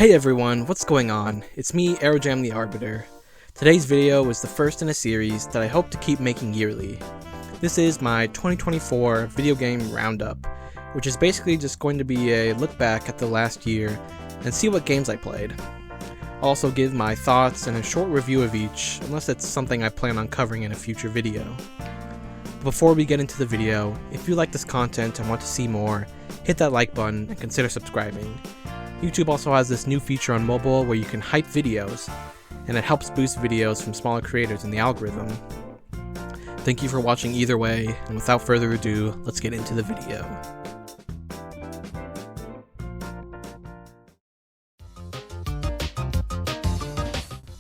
Hey everyone, what's going on? It's me, Aerojam the Arbiter. Today's video is the first in a series that I hope to keep making yearly. This is my 2024 video game roundup, which is basically just going to be a look back at the last year and see what games I played. I'll also give my thoughts and a short review of each, unless it's something I plan on covering in a future video. Before we get into the video, if you like this content and want to see more, hit that like button and consider subscribing. YouTube also has this new feature on mobile where you can hype videos, and it helps boost videos from smaller creators in the algorithm. Thank you for watching either way, and without further ado, let's get into the video.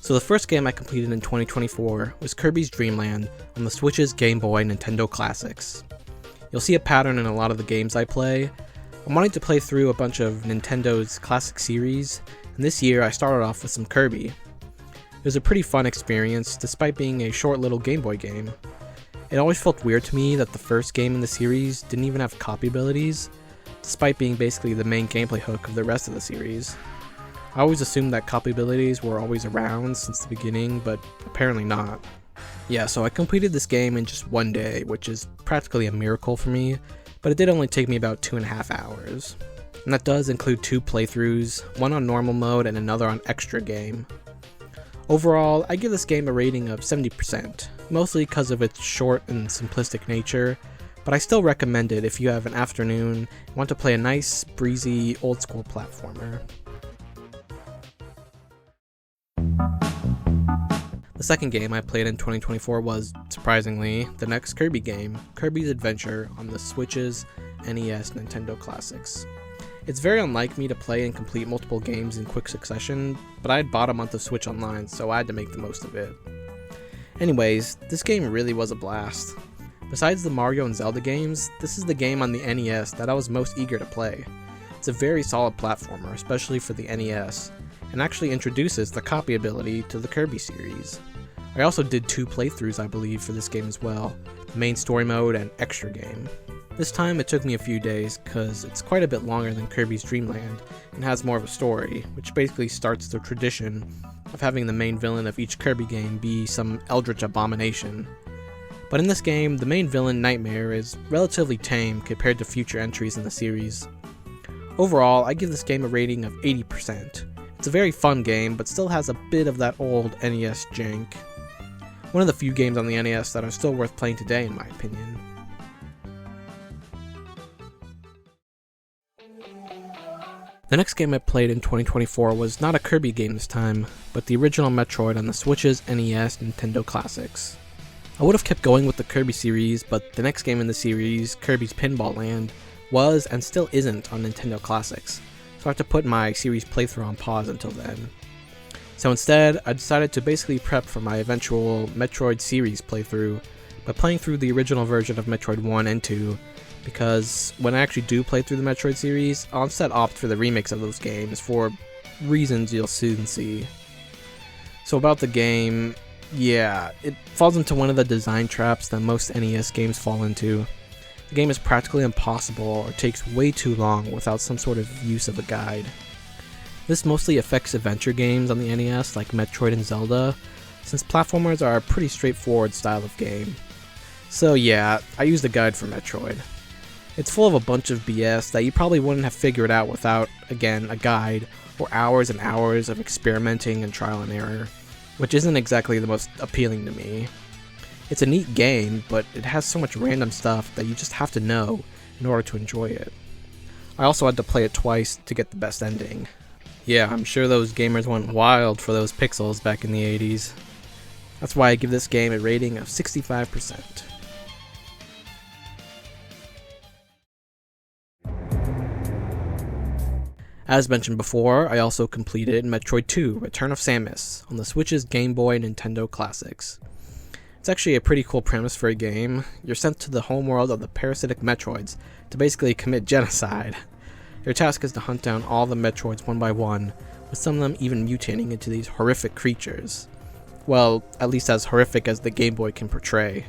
So the first game I completed in 2024 was Kirby's Dream Land on the Switch's Game Boy Nintendo Classics. You'll see a pattern in a lot of the games I play. I'm wanting to play through a bunch of Nintendo's classic series, and this year I started off with some Kirby. It was a pretty fun experience, despite being a short little Game Boy game. It always felt weird to me that the first game in the series didn't even have copy abilities, despite being basically the main gameplay hook of the rest of the series. I always assumed that copy abilities were always around since the beginning, but apparently not. Yeah, so I completed this game in just one day, which is practically a miracle for me, but it did only take me about 2.5 hours. And that does include 2 playthroughs, one on normal mode and another on extra game. Overall, I give this game a rating of 70%, mostly because of its short and simplistic nature, but I still recommend it if you have an afternoon and want to play a nice, breezy, old-school platformer. The second game I played in 2024 was, surprisingly, the next Kirby game, Kirby's Adventure on the Switch's NES Nintendo Classics. It's very unlike me to play and complete multiple games in quick succession, but I had bought a month of Switch Online, so I had to make the most of it. Anyways, this game really was a blast. Besides the Mario and Zelda games, this is the game on the NES that I was most eager to play. It's a very solid platformer, especially for the NES, and actually introduces the copy ability to the Kirby series. I also did 2 playthroughs, I believe, for this game as well, the main story mode and extra game. This time it took me a few days, because it's quite a bit longer than Kirby's Dream Land, and has more of a story, which basically starts the tradition of having the main villain of each Kirby game be some eldritch abomination. But in this game, the main villain, Nightmare, is relatively tame compared to future entries in the series. Overall, I give this game a rating of 80%. It's a very fun game, but still has a bit of that old NES jank. One of the few games on the NES that are still worth playing today, in my opinion. The next game I played in 2024 was not a Kirby game this time, but the original Metroid on the Switch's NES Nintendo Classics. I would have kept going with the Kirby series, but the next game in the series, Kirby's Pinball Land, was and still isn't on Nintendo Classics, so I have to put my series playthrough on pause until then. So instead, I decided to basically prep for my eventual Metroid series playthrough by playing through the original version of Metroid 1 and 2, because when I actually do play through the Metroid series, I'll instead opt for the remakes of those games for reasons you'll soon see. So about the game, yeah, it falls into one of the design traps that most NES games fall into. The game is practically impossible or takes way too long without some sort of use of a guide. This mostly affects adventure games on the NES like Metroid and Zelda, since platformers are a pretty straightforward style of game. So yeah, I used a guide for Metroid. It's full of a bunch of BS that you probably wouldn't have figured out without, again, a guide or hours and hours of experimenting and trial and error, which isn't exactly the most appealing to me. It's a neat game, but it has so much random stuff that you just have to know in order to enjoy it. I also had to play it twice to get the best ending. Yeah, I'm sure those gamers went wild for those pixels back in the 80s. That's why I give this game a rating of 65%. As mentioned before, I also completed Metroid 2: Return of Samus on the Switch's Game Boy Nintendo Classics. It's actually a pretty cool premise for a game. You're sent to the homeworld of the parasitic Metroids to basically commit genocide. Your task is to hunt down all the Metroids one by one, with some of them even mutating into these horrific creatures. Well, at least as horrific as the Game Boy can portray.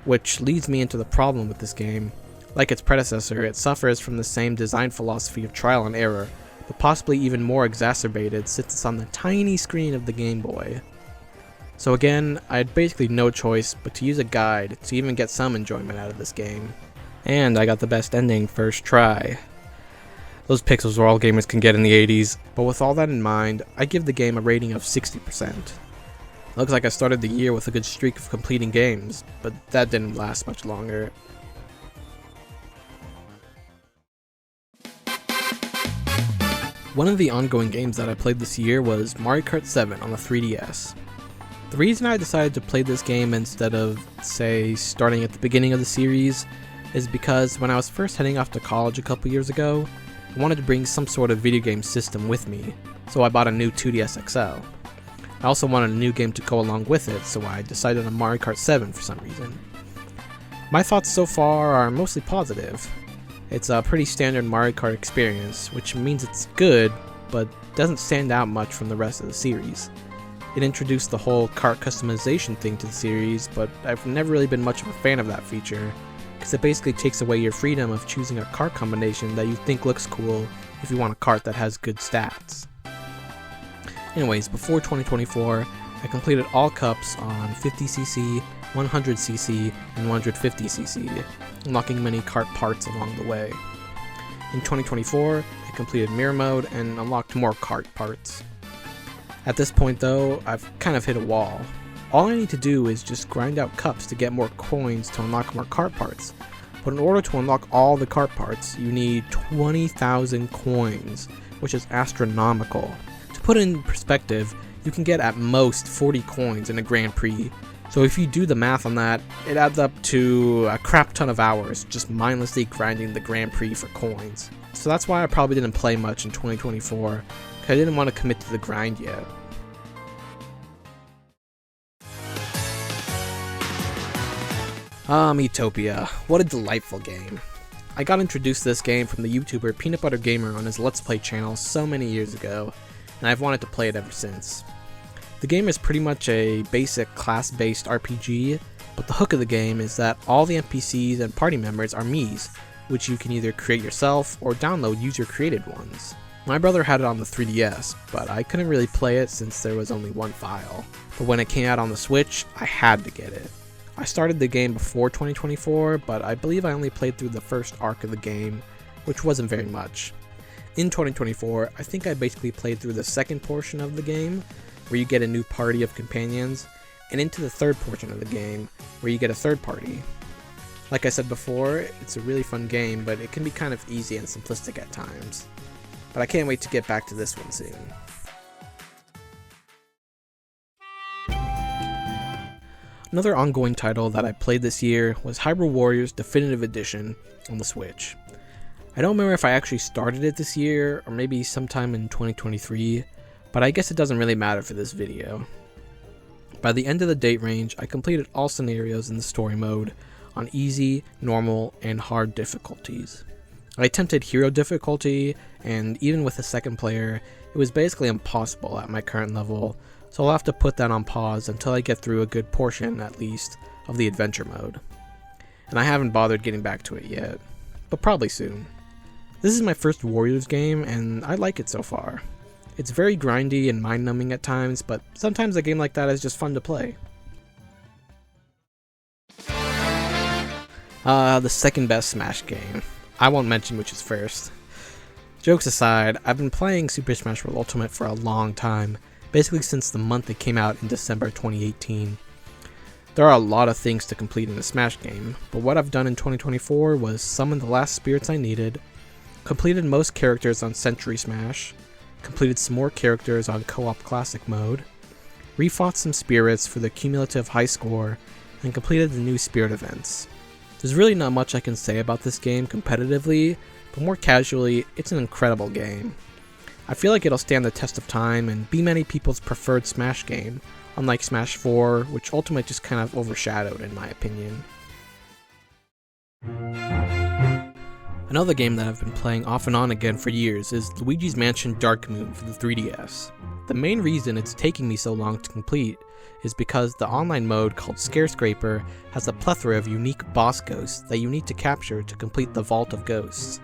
Which leads me into the problem with this game. Like its predecessor, it suffers from the same design philosophy of trial and error, but possibly even more exacerbated since it's on the tiny screen of the Game Boy. So again, I had basically no choice but to use a guide to even get some enjoyment out of this game. And I got the best ending first try. Those pixels are all gamers can get in the 80s, but with all that in mind, I give the game a rating of 60%. Looks like I started the year with a good streak of completing games, but that didn't last much longer. One of the ongoing games that I played this year was Mario Kart 7 on the 3DS. The reason I decided to play this game instead of, say, starting at the beginning of the series is because when I was first heading off to college a couple years ago, I wanted to bring some sort of video game system with me, so I bought a new 2DS XL. I also wanted a new game to go along with it, so I decided on Mario Kart 7 for some reason. My thoughts so far are mostly positive. It's a pretty standard Mario Kart experience, which means it's good, but doesn't stand out much from the rest of the series. It introduced the whole kart customization thing to the series, but I've never really been much of a fan of that feature, because it basically takes away your freedom of choosing a kart combination that you think looks cool if you want a kart that has good stats. Anyways, before 2024, I completed all cups on 50cc, 100cc, and 150cc, unlocking many kart parts along the way. In 2024, I completed mirror mode and unlocked more kart parts. At this point though, I've kind of hit a wall. All I need to do is just grind out cups to get more coins to unlock more kart parts. But in order to unlock all the kart parts, you need 20,000 coins, which is astronomical. To put it in perspective, you can get at most 40 coins in a Grand Prix. So if you do the math on that, it adds up to a crap ton of hours just mindlessly grinding the Grand Prix for coins. So that's why I probably didn't play much in 2024, because I didn't want to commit to the grind yet. Miitopia. What a delightful game. I got introduced to this game from the YouTuber Peanut Butter Gamer on his Let's Play channel so many years ago, and I've wanted to play it ever since. The game is pretty much a basic class-based RPG, but the hook of the game is that all the NPCs and party members are Miis, which you can either create yourself or download user-created ones. My brother had it on the 3DS, but I couldn't really play it since there was only one file. But when it came out on the Switch, I had to get it. I started the game before 2024, but I believe I only played through the first arc of the game, which wasn't very much. In 2024, I think I basically played through the second portion of the game, where you get a new party of companions, and into the third portion of the game, where you get a third party. Like I said before, it's a really fun game, but it can be kind of easy and simplistic at times. But I can't wait to get back to this one soon. Another ongoing title that I played this year was Hyrule Warriors Definitive Edition on the Switch. I don't remember if I actually started it this year, or maybe sometime in 2023, but I guess it doesn't really matter for this video. By the end of the date range, I completed all scenarios in the story mode on easy, normal, and hard difficulties. I attempted hero difficulty, and even with a second player, it was basically impossible at my current level, so I'll have to put that on pause until I get through a good portion, at least, of the adventure mode. And I haven't bothered getting back to it yet, but probably soon. This is my first Warriors game, and I like it so far. It's very grindy and mind-numbing at times, but sometimes a game like that is just fun to play. The second best Smash game. I won't mention which is first. Jokes aside, I've been playing Super Smash Bros. Ultimate for a long time, basically since the month it came out in December 2018. There are a lot of things to complete in a Smash game, but what I've done in 2024 was summon the last spirits I needed, completed most characters on Century Smash, completed some more characters on Co-op Classic mode, refought some spirits for the cumulative high score, and completed the new spirit events. There's really not much I can say about this game competitively, but more casually, it's an incredible game. I feel like it'll stand the test of time and be many people's preferred Smash game, unlike Smash 4, which Ultimate just kind of overshadowed in my opinion. Another game that I've been playing off and on again for years is Luigi's Mansion Dark Moon for the 3DS. The main reason it's taking me so long to complete is because the online mode called Scarescraper has a plethora of unique boss ghosts that you need to capture to complete the Vault of Ghosts.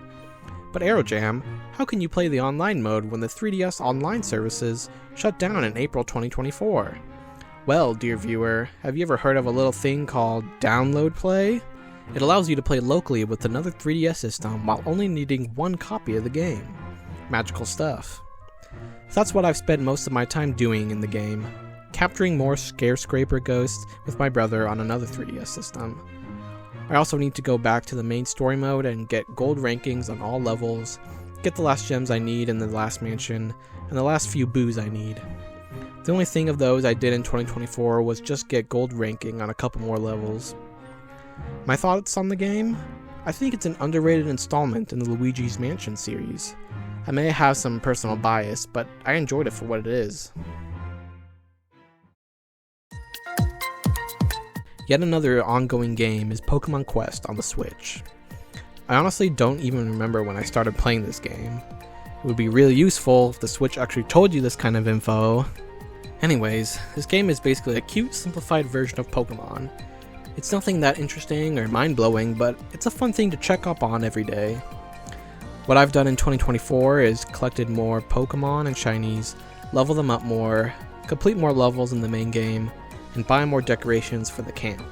But Aerojam, how can you play the online mode when the 3DS online services shut down in April 2024? Well, dear viewer, have you ever heard of a little thing called Download Play? It allows you to play locally with another 3DS system while only needing one copy of the game. Magical stuff. So that's what I've spent most of my time doing in the game, capturing more Scarescraper ghosts with my brother on another 3DS system. I also need to go back to the main story mode and get gold rankings on all levels, get the last gems I need in the last mansion, and the last few boos I need. The only thing of those I did in 2024 was just get gold ranking on a couple more levels. My thoughts on the game? I think it's an underrated installment in the Luigi's Mansion series. I may have some personal bias, but I enjoyed it for what it is. Yet another ongoing game is Pokémon Quest on the Switch. I honestly don't even remember when I started playing this game. It would be really useful if the Switch actually told you this kind of info. Anyways, this game is basically a cute, simplified version of Pokémon. It's nothing that interesting or mind-blowing, but it's a fun thing to check up on every day. What I've done in 2024 is collected more Pokémon and Shinies, level them up more, complete more levels in the main game, and buy more decorations for the camp.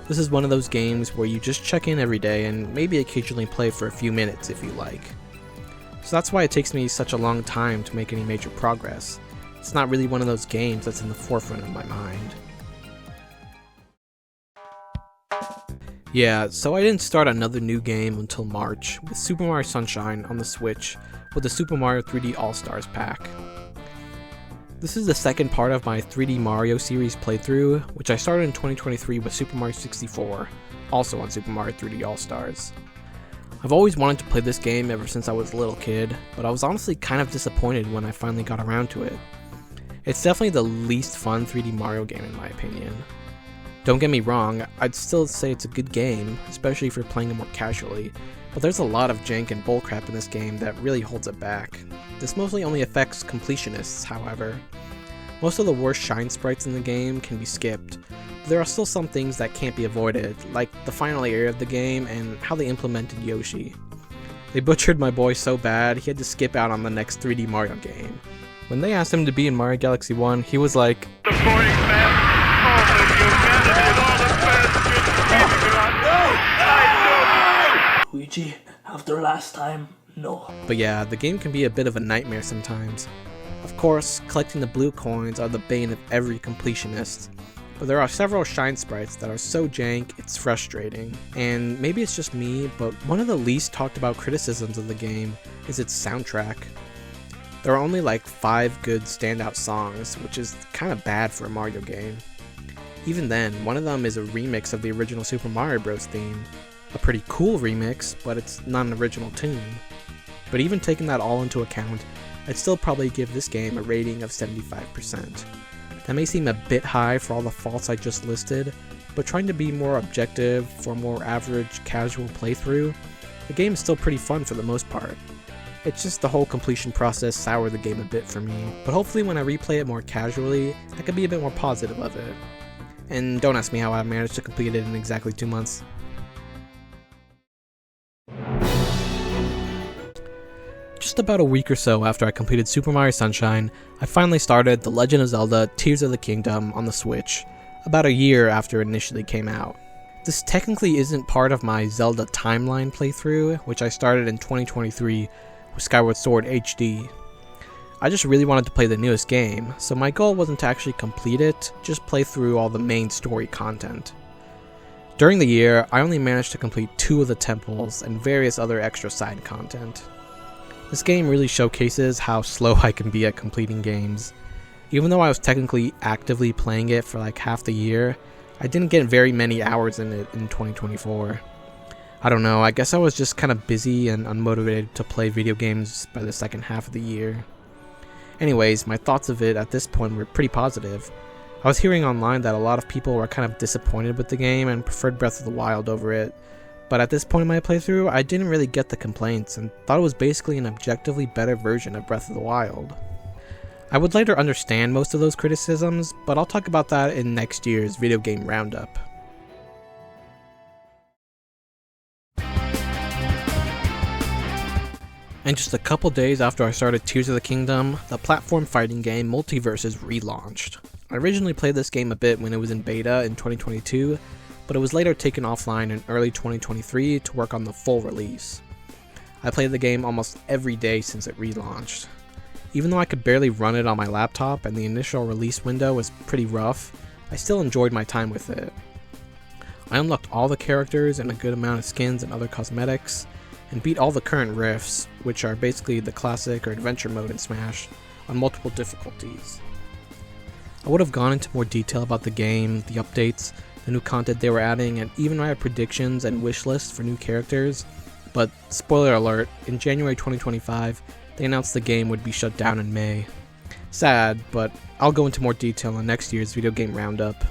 This is one of those games where you just check in every day and maybe occasionally play for a few minutes if you like. So that's why it takes me such a long time to make any major progress. It's not really one of those games that's in the forefront of my mind. Yeah, so I didn't start another new game until March with Super Mario Sunshine on the Switch with the Super Mario 3D All-Stars pack. This is the second part of my 3D Mario series playthrough, which I started in 2023 with Super Mario 64, also on Super Mario 3D All-Stars. I've always wanted to play this game ever since I was a little kid, but I was honestly kind of disappointed when I finally got around to it. It's definitely the least fun 3D Mario game in my opinion. Don't get me wrong, I'd still say it's a good game, especially if you're playing it more casually, but there's a lot of jank and bullcrap in this game that really holds it back. This mostly only affects completionists, however. Most of the worst shine sprites in the game can be skipped, but there are still some things that can't be avoided, like the final area of the game and how they implemented Yoshi. They butchered my boy so bad, he had to skip out on the next 3D Mario game. When they asked him to be in Mario Galaxy 1, he was like, Luigi, after last time, no. But yeah, the game can be a bit of a nightmare sometimes. Of course, collecting the blue coins are the bane of every completionist, but there are several shine sprites that are so jank it's frustrating. And maybe it's just me, but one of the least talked about criticisms of the game is its soundtrack. There are only like 5 good standout songs, which is kind of bad for a Mario game. Even then, one of them is a remix of the original Super Mario Bros. Theme. A pretty cool remix, but it's not an original tune. But even taking that all into account, I'd still probably give this game a rating of 75%. That may seem a bit high for all the faults I just listed, but trying to be more objective for a more average, casual playthrough, the game is still pretty fun for the most part. It's just the whole completion process soured the game a bit for me, but hopefully when I replay it more casually, I can be a bit more positive of it. And don't ask me how I managed to complete it in exactly 2 months. Just about a week or so after I completed Super Mario Sunshine, I finally started The Legend of Zelda Tears of the Kingdom on the Switch, about a year after it initially came out. This technically isn't part of my Zelda timeline playthrough, which I started in 2023 with Skyward Sword HD. I just really wanted to play the newest game, so my goal wasn't to actually complete it, just play through all the main story content. During the year, I only managed to complete 2 of the temples and various other extra side content. This game really showcases how slow I can be at completing games. Even though I was technically actively playing it for like half the year, I didn't get very many hours in it in 2024. I don't know, I guess I was just kind of busy and unmotivated to play video games by the second half of the year. Anyways, my thoughts of it at this point were pretty positive. I was hearing online that a lot of people were kind of disappointed with the game and preferred Breath of the Wild over it, but at this point in my playthrough, I didn't really get the complaints and thought it was basically an objectively better version of Breath of the Wild. I would later understand most of those criticisms, but I'll talk about that in next year's video game roundup. And just a couple days after I started Tears of the Kingdom, the platform fighting game MultiVersus relaunched. I originally played this game a bit when it was in beta in 2022, but it was later taken offline in early 2023 to work on the full release. I played the game almost every day since it relaunched. Even though I could barely run it on my laptop and the initial release window was pretty rough, I still enjoyed my time with it. I unlocked all the characters and a good amount of skins and other cosmetics, and beat all the current rifts, which are basically the classic or adventure mode in Smash, on multiple difficulties. I would have gone into more detail about the game, the updates, the new content they were adding, and even my predictions and wish lists for new characters, but spoiler alert, in January 2025, they announced the game would be shut down in May. Sad, but I'll go into more detail in next year's video game roundup.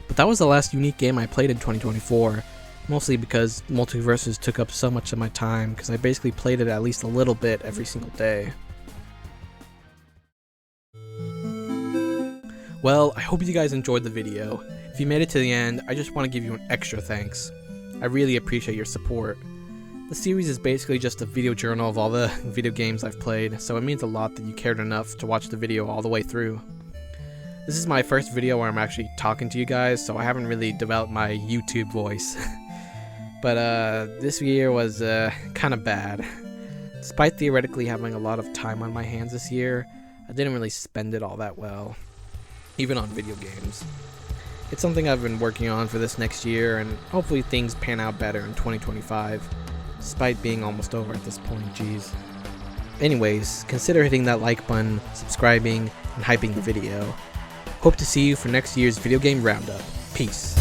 But that was the last unique game I played in 2024, mostly because MultiVersus took up so much of my time because I basically played it at least a little bit every single day. Well, I hope you guys enjoyed the video. If you made it to the end, I just want to give you an extra thanks. I really appreciate your support. The series is basically just a video journal of all the video games I've played, so it means a lot that you cared enough to watch the video all the way through. This is my first video where I'm actually talking to you guys, so I haven't really developed my YouTube voice. But this year was kind of bad. Despite theoretically having a lot of time on my hands this year, I didn't really spend it all that well, even on video games. It's something I've been working on for this next year, and hopefully things pan out better in 2025, despite being almost over at this point, geez. Anyways, consider hitting that like button, subscribing, and hyping the video. Hope to see you for next year's video game roundup. Peace.